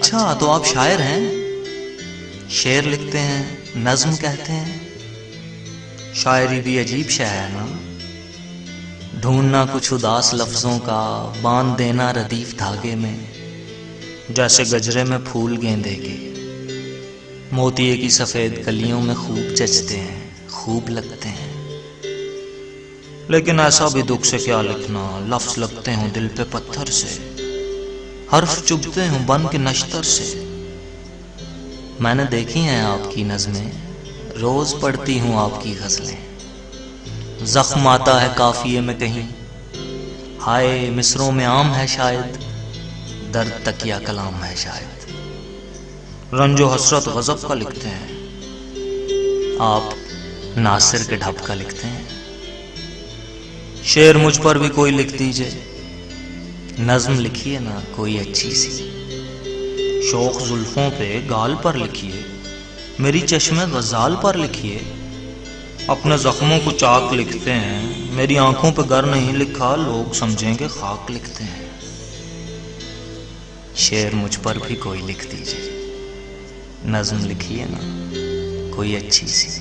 अच्छा, तो आप शायर हैं? शेर लिखते हैं, नज्म कहते हैं। शायरी भी अजीब शय है ना। ढूंढना कुछ उदास लफ्जों का, बांध देना रदीफ धागे में, जैसे गजरे में फूल गेंदे के, मोतिये की सफेद कलियों में खूब जचते हैं, खूब लगते हैं। लेकिन ऐसा भी दुख से क्या लिखना, लफ्ज लगते हों दिल पे पत्थर से, हर्फ चुभते हों बन के नश्तर से। मैंने देखी हैं आपकी नज़में, रोज पढ़ती हूँ आपकी गजलें। जख्म आता है काफिये में कहीं, हाय मिसरों में आम है शायद, दर्द तकिया कलाम है शायद। रंजो हसरत गजब का लिखते हैं, आप नासिर के ढप का लिखते हैं। शेर मुझ पर भी कोई लिख दीजिए, नज्म लिखिए ना कोई अच्छी सी। शौक जुल्फों पे गाल पर लिखिए, मेरी चश्मे गजाल पर लिखिए। अपने जख्मों को चाक लिखते हैं, मेरी आंखों पे गर नहीं लिखा, लोग समझेंगे खाक लिखते हैं। शेर मुझ पर भी कोई लिख दीजिए, नज्म लिखिए ना कोई अच्छी सी।